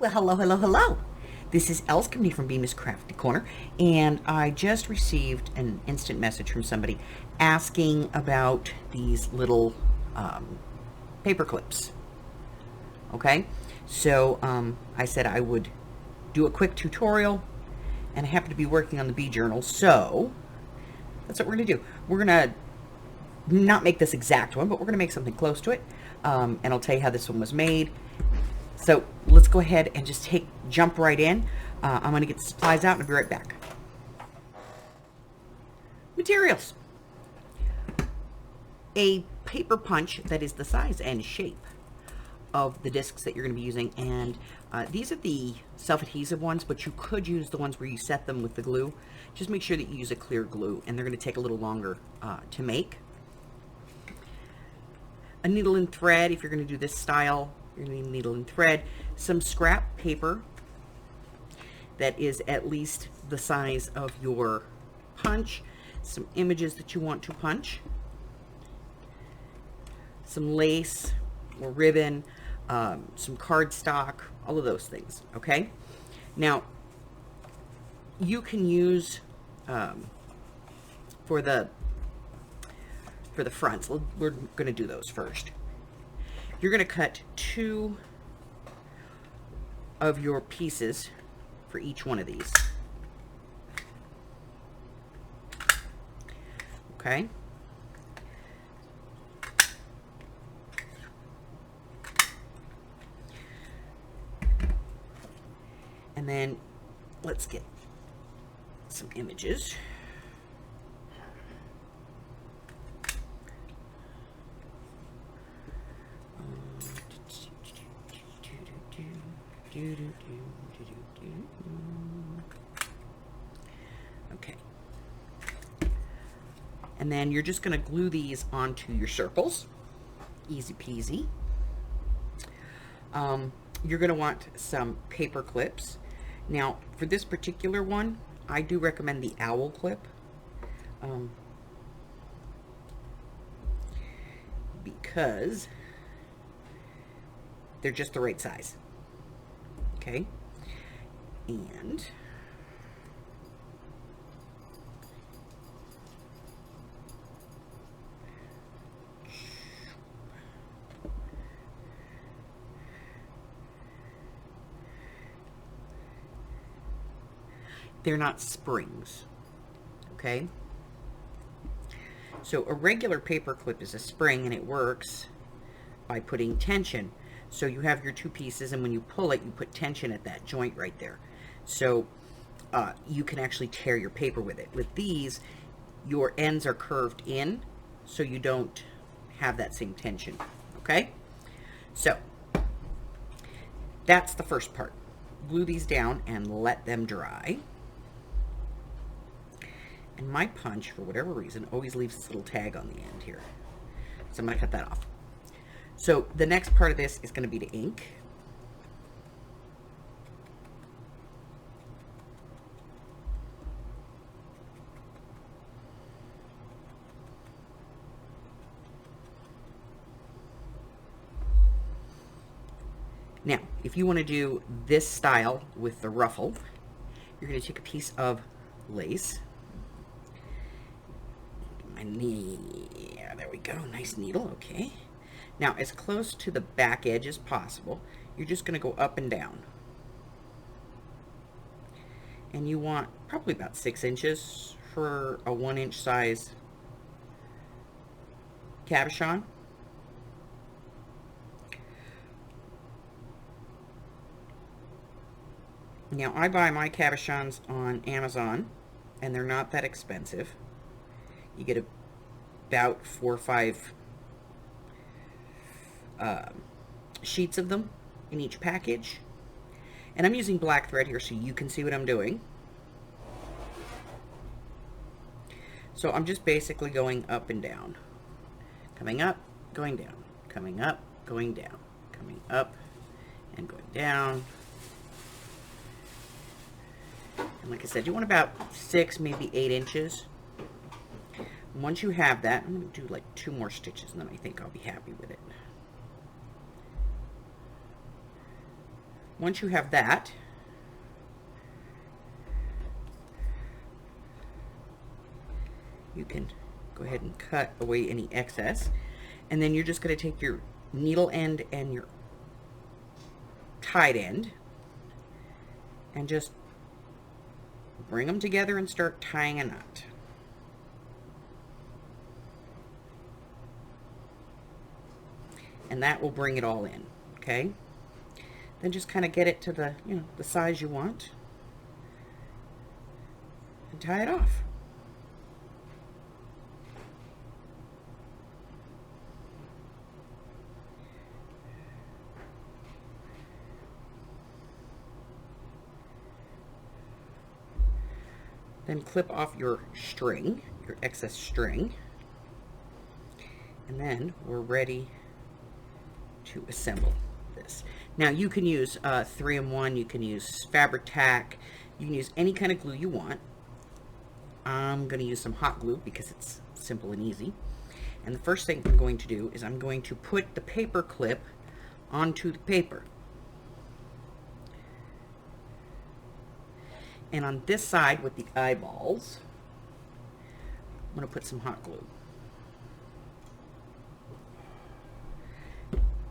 Well, hello, hello, hello. This is Els coming from Bemis Crafty Corner, and I just received an instant message from somebody asking about these little paper clips. Okay, so I said I would do a quick tutorial, and I happen to be working on the bee journal, so that's what we're going to do. We're going to not make this exact one, but we're going to make something close to it, and I'll tell you how this one was made. So let's go ahead and just jump right in. I'm going to get the supplies out and I'll be right back. Materials. A paper punch that is the size and shape of the discs that you're going to be using. And these are the self-adhesive ones, but you could use the ones where you set them with the glue. Just make sure that you use a clear glue, and they're going to take a little longer to make. A needle and thread, if you're going to do this style. You're going to need needle and thread, some scrap paper that is at least the size of your punch, some images that you want to punch, some lace or ribbon, some cardstock, all of those things, okay? Now, you can use, for the fronts, we're going to do those first. You're going to cut 2 of your pieces for each one of these. Okay? And then let's get some images. Okay. And then you're just going to glue these onto your circles. Easy peasy. You're going to want some paper clips. Now, for this particular one, I do recommend the owl clip. Because they're just the right size. Okay, and they're not springs, okay? So a regular paper clip is a spring, and it works by putting tension. So you have your 2 pieces, and when you pull it, you put tension at that joint right there. So you can actually tear your paper with it. With these, your ends are curved in, so you don't have that same tension, okay? So that's the first part. Glue these down and let them dry. And my punch, for whatever reason, always leaves this little tag on the end here. So I'm going to cut that off. So the next part of this is going to be to ink. Now, if you want to do this style with the ruffle, you're going to take a piece of lace. Yeah, there we go. Nice needle. Okay. Now, as close to the back edge as possible, you're just going to go up and down. And you want probably about 6 inches for a 1-inch size cabochon. Now, I buy my cabochons on Amazon, and they're not that expensive. You get about 4 or 5 sheets of them in each package. And I'm using black thread here so you can see what I'm doing. So I'm just basically going up and down. Coming up, going down. Coming up, going down. Coming up and going down. And like I said, you want about 6, maybe 8 inches. Once you have that, I'm going to do like 2 more stitches, and then I think I'll be happy with it. once you have that, you can go ahead and cut away any excess. And then you're just going to take your needle end and your tied end and just bring them together and start tying a knot. And that will bring it all in, okay? Then just kind of get it to the, you know, the size you want and tie it off. Then clip off your string, your excess string, and then we're ready to assemble this. Now you can use 3-in-1, you can use fabric tack, you can use any kind of glue you want. I'm going to use some hot glue because it's simple and easy. And the first thing I'm going to do is I'm going to put the paper clip onto the paper. And on this side with the eyeballs, I'm going to put some hot glue.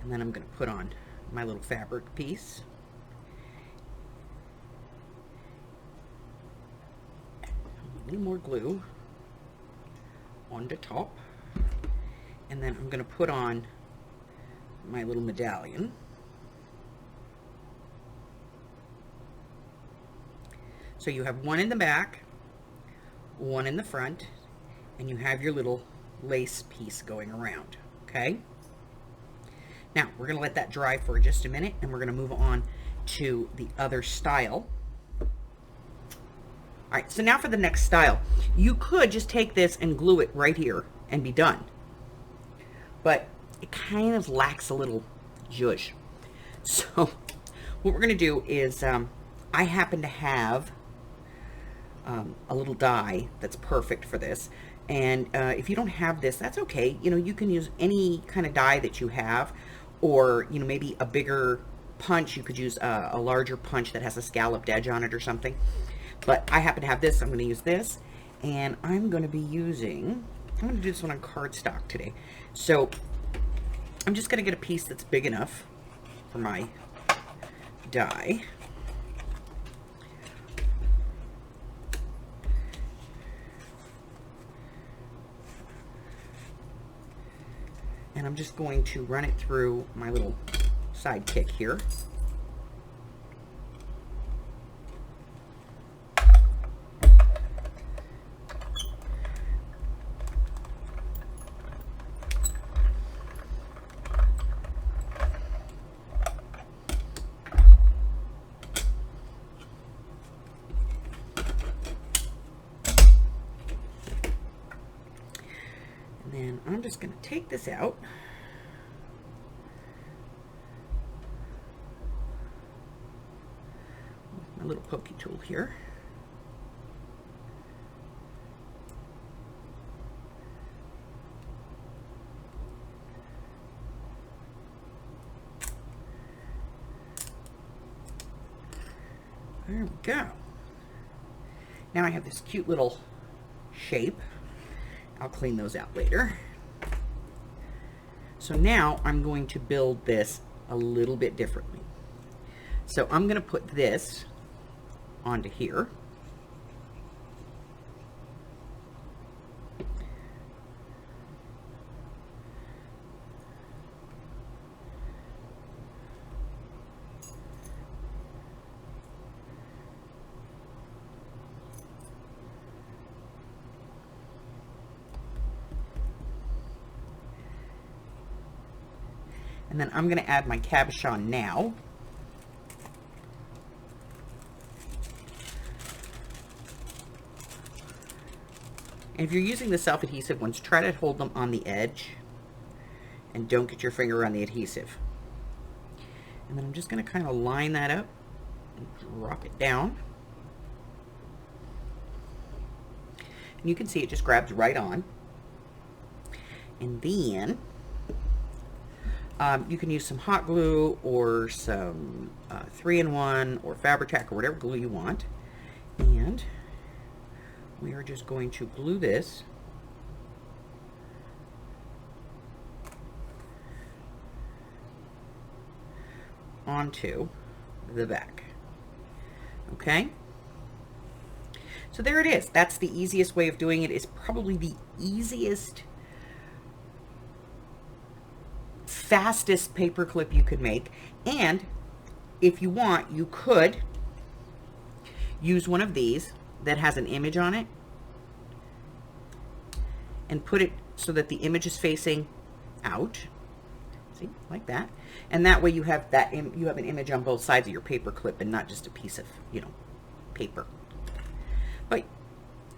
And then I'm going to put on my little fabric piece. A little more glue on the top. And then I'm going to put on my little medallion. So you have one in the back, one in the front, and you have your little lace piece going around, okay? Now, we're going to let that dry for just a minute, and we're going to move on to the other style. All right, so now for the next style. You could just take this and glue it right here and be done. But it kind of lacks a little zhuzh. So what we're going to do is I happen to have a little die that's perfect for this, and if you don't have this, that's okay. You know, you can use any kind of die that you have, or you know, maybe a bigger punch. You could use a larger punch that has a scalloped edge on it or something, but I happen to have this. I'm going to use this, and I'm going to be using, I'm going to do this one on cardstock today. So I'm just going to get a piece that's big enough for my die. And I'm just going to run it through my little sidekick here. And then I'm just going to take this out. My little pokey tool here. There we go. Now I have this cute little shape. I'll clean those out later. So now I'm going to build this a little bit differently. So I'm going to put this onto here. And then I'm going to add my cabochon now. And if you're using the self-adhesive ones, try to hold them on the edge and don't get your finger on the adhesive. And then I'm just going to kind of line that up and drop it down. And you can see it just grabs right on. And then You can use some hot glue or some 3-in-1 or Fabri-Tac or whatever glue you want. And we are just going to glue this onto the back. Okay? So there it is. That's the easiest way of doing it. It's probably the easiest, fastest paperclip you could make. And if you want, you could use one of these that has an image on it and put it so that the image is facing out. See, like that. And that way you have you have an image on both sides of your paperclip and not just a piece of, paper. But,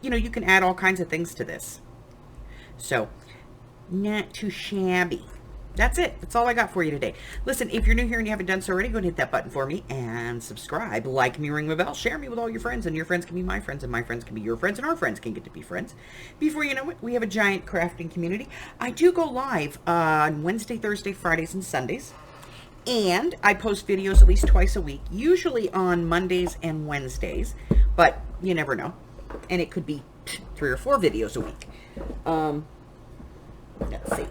you can add all kinds of things to this. So, not too shabby. That's it. That's all I got for you today. Listen, if you're new here and you haven't done so already, go and hit that button for me and subscribe. Like me, ring the bell, share me with all your friends, and your friends can be my friends, and my friends can be your friends, and our friends can get to be friends. Before you know it, we have a giant crafting community. I do go live on Wednesday, Thursday, Fridays, and Sundays. And I post videos at least twice a week, usually on Mondays and Wednesdays, but you never know. And it could be 3 or 4 videos a week. Let's see.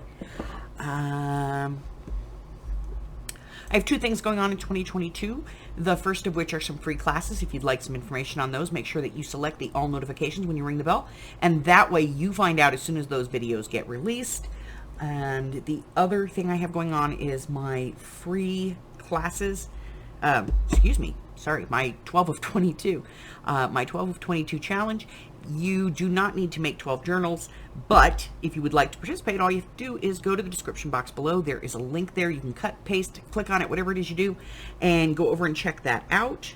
I have 2 things going on in 2022. The first of which are some free classes. If you'd like some information on those, make sure that you select the all notifications when you ring the bell. And that way you find out as soon as those videos get released. And the other thing I have going on is my free classes. My 12 of 22. My 12 of 22 challenge. You do not need to make 12 journals, but if you would like to participate, all you have to do is go to the description box below. There is a link there. You can cut, paste, click on it, whatever it is you do, and go over and check that out.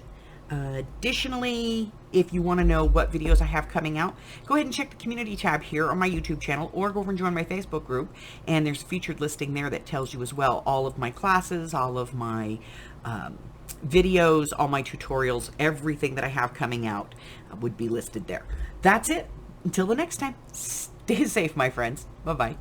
Additionally, if you want to know what videos I have coming out, go ahead and check the community tab here on my YouTube channel, or go over and join my Facebook group, and there's a featured listing there that tells you as well all of my classes, all of my videos, all my tutorials, everything that I have coming out would be listed there. That's it. Until the next time, stay safe, my friends. Bye-bye.